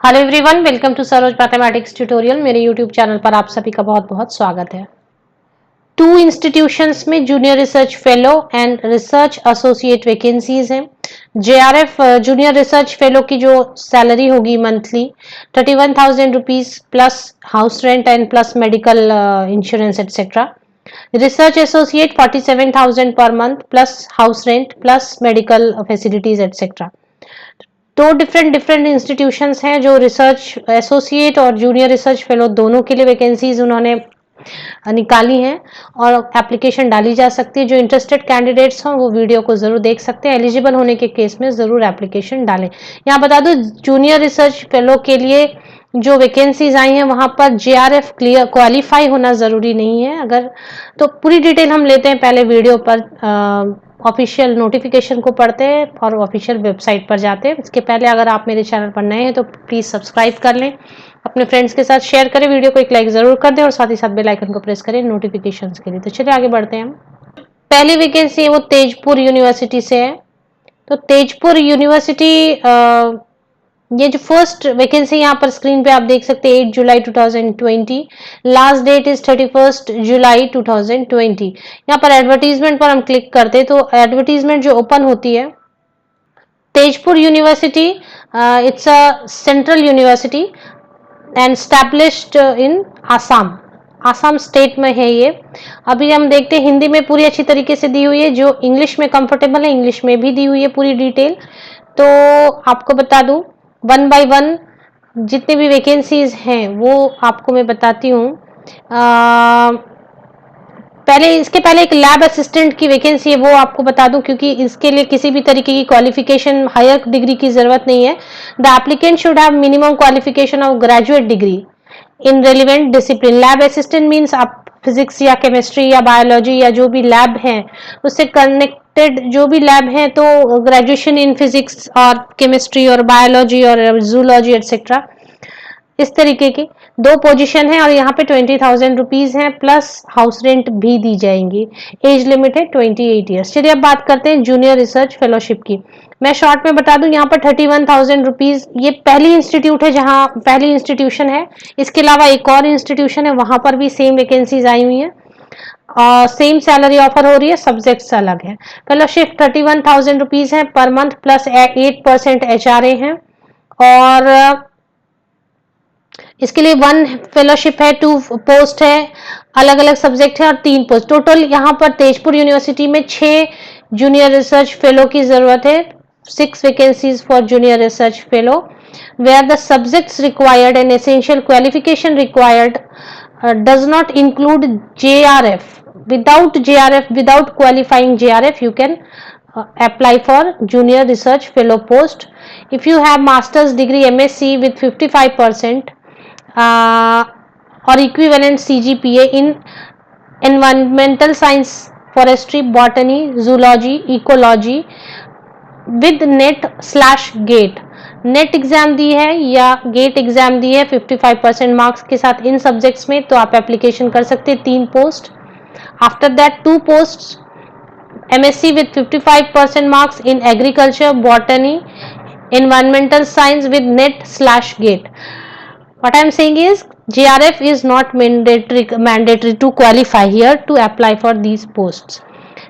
Hello everyone, welcome to Saroj mathematics tutorial. मेरे YouTube channel पर आप सभी का बहुत बहुत स्वागत है। 2 इंस्टीट्यूशंस में junior research fellow and research associate vacancies हैं। जेआरएफ जूनियर रिसर्च फेलो की जो सैलरी होगी monthly 31,000 rupees plus house rent and plus medical insurance etcetera. Research associate 47,000 per month plus house rent plus medical facilities etcetera. दो different institutions हैं जो research associate और junior research fellow दोनों के लिए वैकेंसीज उन्होंने निकाली हैं और एप्लीकेशन डाली जा सकती है। जो इंटरेस्टेड कैंडिडेट्स हों वो वीडियो को जरूर देख सकते हैं। एलिजिबल होने के केस में जरूर एप्लीकेशन डालें। यहाँ बता दो, जूनियर रिसर्च फेलो के लिए जो वैकेंसीज आई हैं वहां पर जेआरएफ क्लियर क्वालिफाई होना जरूरी नहीं है। अगर तो पूरी डिटेल हम लेते हैं, पहले वीडियो पर ऑफिशियल नोटिफिकेशन को पढ़ते हैं और ऑफिशियल वेबसाइट पर जाते हैं। इसके पहले अगर आप मेरे चैनल पर नए हैं तो प्लीज सब्सक्राइब कर लें, अपने फ्रेंड्स के साथ शेयर करें, वीडियो को एक लाइक जरूर कर दें और साथ ही साथ बेल आइकन को प्रेस करें नोटिफिकेशंस के लिए। तो चलिए आगे बढ़ते हैं हम। पहली वैकेंसी है वो तेजपुर यूनिवर्सिटी से है। तो तेजपुर यूनिवर्सिटी ये जो फर्स्ट वैकेंसी यहाँ पर स्क्रीन पे आप देख सकते हैं 8 जुलाई 2020, लास्ट डेट इज 31 जुलाई 2020। यहाँ पर एडवर्टीजमेंट पर हम क्लिक करते हैं तो एडवर्टीजमेंट जो ओपन होती है, Tezpur university it's a central university and established in Assam, Assam state में है ये। अभी हम देखते हैं हिंदी में पूरी अच्छी तरीके से दी हुई है, जो इंग्लिश में कंफर्टेबल है इंग्लिश में भी दी हुई है पूरी डिटेल। तो आपको बता दूं वन बाय वन जितने भी वैकेंसीज हैं वो आपको मैं बताती हूँ। पहले इसके पहले एक लैब असिस्टेंट की वैकेंसी है, वो आपको बता दूं क्योंकि इसके लिए किसी भी तरीके की क्वालिफिकेशन हायर डिग्री की जरूरत नहीं है। The applicant should have minimum qualification of graduate degree in relevant discipline. Lab assistant means आप फिजिक्स या केमिस्ट्री या बायोलॉजी या जो भी लैब है उससे कनेक्टेड जो भी लैब है, तो ग्रेजुएशन इन फिजिक्स और केमिस्ट्री और बायोलॉजी और जूलॉजी एक्सेट्रा, इस तरीके की दो पोजीशन है। और यहाँ पे 20,000 रुपीज है प्लस हाउस रेंट भी दी जाएंगी। एज लिमिट है 28 ईयर्स। चलिए अब बात करते हैं जूनियर रिसर्च फेलोशिप की। मैं शॉर्ट में बता दूं यहाँ पर 31,000 रुपीज ये पहली इंस्टीट्यूट है, जहां पहली इंस्टीट्यूशन है। इसके अलावा एक और इंस्टीट्यूशन है, वहां पर भी सेम वैकेंसीज आई हुई है और सेम सैलरी ऑफर हो रही है, सब्जेक्ट्स अलग है। फेलोशिप 31,000 रुपीज है पर मंथ प्लस 8% HRA है। और इसके लिए 1 फेलोशिप है, 2 पोस्ट है, अलग अलग सब्जेक्ट है और 3 पोस्ट। टोटल यहाँ पर तेजपुर यूनिवर्सिटी में 6 जूनियर रिसर्च फेलो की जरूरत है। 6 vacancies for junior research fellow where the subjects required and essential qualification required does not include JRF. Without qualifying JRF, you can apply for junior research fellow post. If you have master's degree MSc with 55% or equivalent CGPA in environmental science, forestry, botany, zoology, ecology with NET/GATE, NET exam दी है या gate exam दी है 55% marks के साथ इन subjects में, तो आप एप्लीकेशन कर सकते हैं। 3 post. After that 2 post MSc with 55% marks in agriculture, botany, environmental science with NET/GATE. What I am saying is JRF is not mandatory to qualify here to apply for these posts.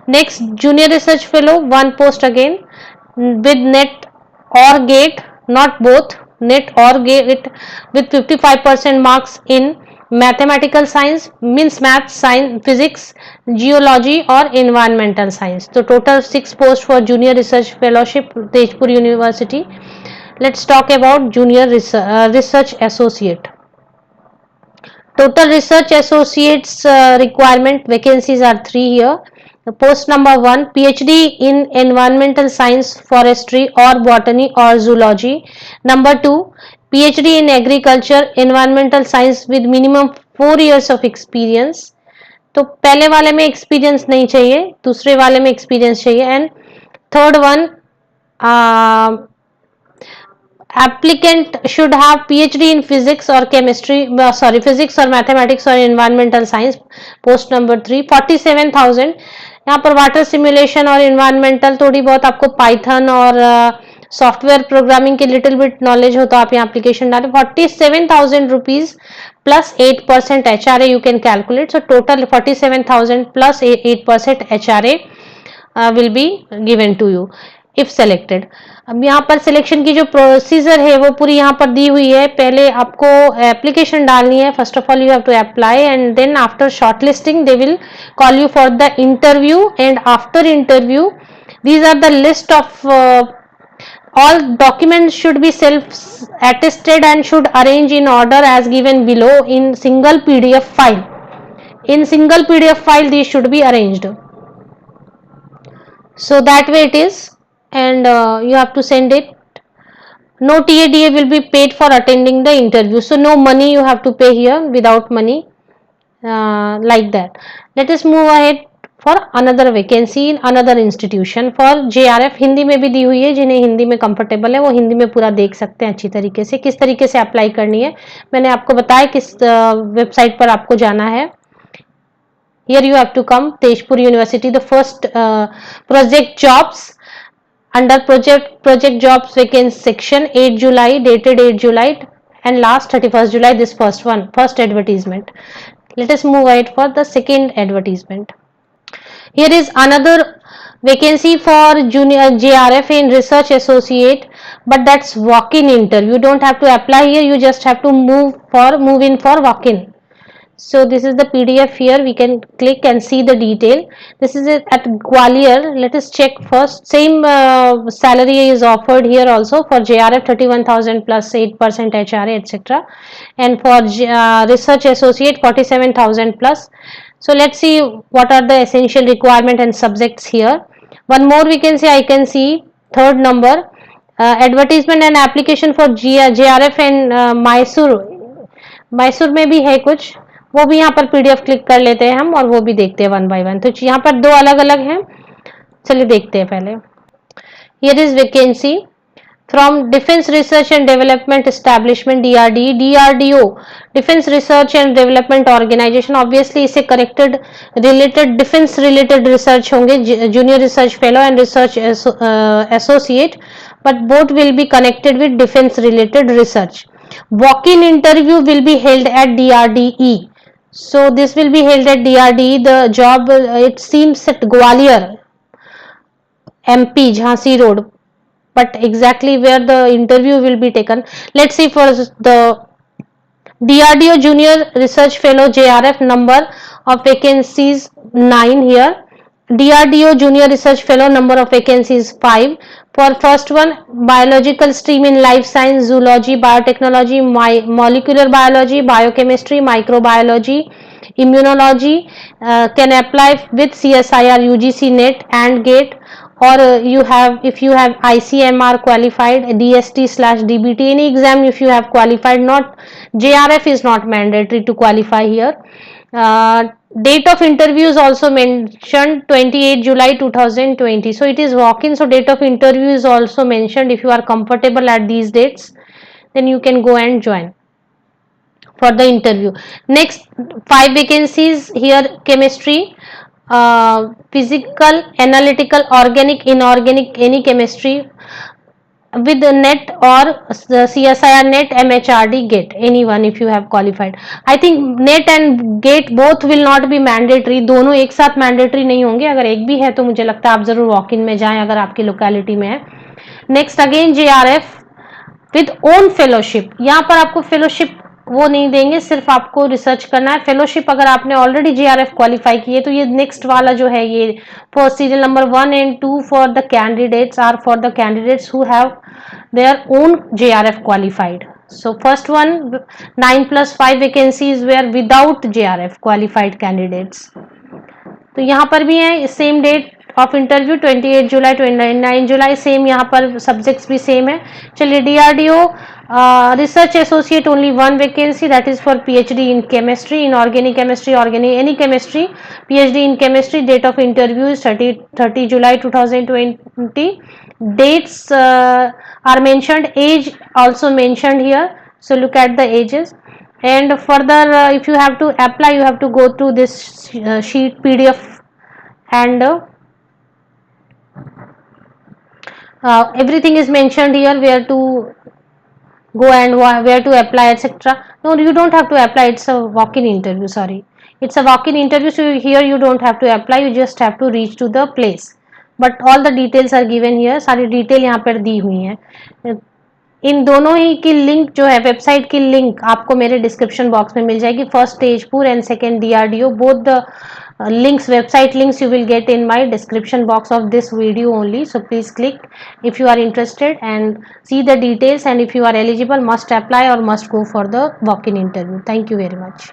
Next, junior research fellow, 1 post again with NET or GATE, not both, NET or GATE with 55% marks in mathematical science means math, science, physics, geology or environmental science. So total 6 posts for junior research fellowship Tejpur University. Let's talk about junior research associate. Total research associates requirement vacancies are 3 here. Post number 1, PhD in environmental science, forestry or botany or zoology. Number 2, PhD in agriculture, environmental science with minimum 4 years of experience. तो पहले वाले में experience नहीं चाहिए, दूसरे वाले में experience चाहिए। And third one, applicant should have PhD in physics or chemistry, physics or mathematics or environmental science. Post number 3, 47,000। यहाँ पर वाटर सिमुलेशन और इन्वायरमेंटल थोड़ी बहुत आपको पाइथन और सॉफ्टवेयर प्रोग्रामिंग के लिटिल बिट नॉलेज हो तो आप यहाँ एप्लीकेशन डालें. 47,000 rupees plus 8% HRA you can calculate. So total 47,000 plus 8% HRA will be given to you if selected. अब यहाँ पर सिलेक्शन की जो प्रोसीजर है वो पूरी यहाँ पर दी हुई है. पहले आपको एप्लीकेशन डालनी है. First of all you have to apply and then after shortlisting they will call you for the interview and after interview these are the list of all documents should be self attested and should arrange in order as given below in single PDF file. In single PDF file these should be arranged. So that way it is, and you have to send it. No TADA will be paid for attending the interview. So no money you have to pay here, without money, like that. Let us move ahead for another vacancy in another institution for JRF. Hindi में भी दी हुई है. जिन्हें हिंदी में comfortable है वो हिंदी में पूरा देख सकते हैं अच्छी तरीके से. किस तरीके से अप्लाई करनी है मैंने आपको बताया किस वेबसाइट पर आपको जाना है. Here you have to come Tezpur University. The first project jobs, under project jobs vacancy section, 8 July, dated 8 July and last 31st July. This first advertisement. Let us move ahead for the second advertisement. Here is another vacancy for junior JRF in research associate, but that's walk-in interview. You don't have to apply here, you just have to move in for walk-in. So this is the PDF here. We can click and see the detail. This is at Gwalior. Let us check first. Same salary is offered here also for JRF, 31,000 plus 8% HRA etc. And for research associate 47,000 plus. So let's see what are the essential requirement and subjects here. One more we can say, I can see third number, advertisement and application for JRF and Mysore में भी है कुछ, वो भी यहाँ पर PDF click कर लेते हैं हम और वो भी देखते हैं वन बाय वन. तो यहाँ पर दो अलग अलग हैं, चलिए देखते हैं पहले. Here is vacancy from Defense Research and Development Establishment, DRDO, Defense Research and Development Organization. Obviously इसे connected related defense related research होंगे, junior research fellow and research associate, but both will be connected with defense related research. Walk-in interview will be held at DRDE. So this will be held at DRDE. The job it seems at Gwalior, MP, Jhansi Road. But exactly where the interview will be taken, let's see. For the DRDO Junior Research Fellow JRF, number of vacancies 9 here. DRDO Junior Research Fellow, number of vacancies 5. For first one, biological stream in life science, zoology, biotechnology, molecular biology, biochemistry, microbiology, immunology, can apply with CSIR, UGC, NET and GATE, or if you have ICMR qualified, DST/DBT, any exam if you have qualified. Not JRF is not mandatory to qualify here. Date of interview is also mentioned 28 July 2020. So it is walk-in, so date of interview is also mentioned. If you are comfortable at these dates, then you can go and join for the interview. Next 5 vacancies here: chemistry, physical, analytical, organic, inorganic, any chemistry with NET or CSIR, NET, MHRD, GATE, anyone if you have qualified. I think NET and GATE both will not be mandatory. दोनों एक साथ mandatory नहीं होंगे. अगर एक भी है तो मुझे लगता है आप जरूर वॉक इन में जाएं अगर आपकी लोकेलिटी में है. Next again JRF with own fellowship. यहाँ पर आपको फेलोशिप वो नहीं देंगे, सिर्फ आपको रिसर्च करना है. फेलोशिप अगर आपने ऑलरेडी JRF क्वालिफाई की है तो ये नेक्स्ट वाला जो है ये for serial number 1 and 2 for the candidates are for the candidates who have their own JRF qualified. So first one 9+5 vacancies were without JRF qualified candidates. तो यहाँ पर भी है same date of interview 28 July 29 July, same यहाँ पर subjects भी same है. चलिए DRDO research associate, only one vacancy, that is for PhD in chemistry, in organic chemistry, any chemistry, PhD in chemistry. Date of interview is 30 July 2020. Dates are mentioned, age also mentioned here, so look at the ages. And further if you have to apply, you have to go to this sheet PDF and everything is mentioned here, where to go and where to apply, etc. No, you don't have to apply. It's a walk-in interview. Sorry, it's a walk-in interview. So here you don't have to apply. You just have to reach to the place. But all the details are given here. सारी detail यहाँ पर दी हुई है. इन दोनों ही की link जो है, website की लिंक आपको मेरे डिस्क्रिप्शन बॉक्स में मिल जाएगी. First Tezpur and second DRDO, both the links, website links you will get in my description box of this video only. So please click if you are interested and see the details, and if you are eligible, must apply or must go for the walk-in interview. Thank you very much.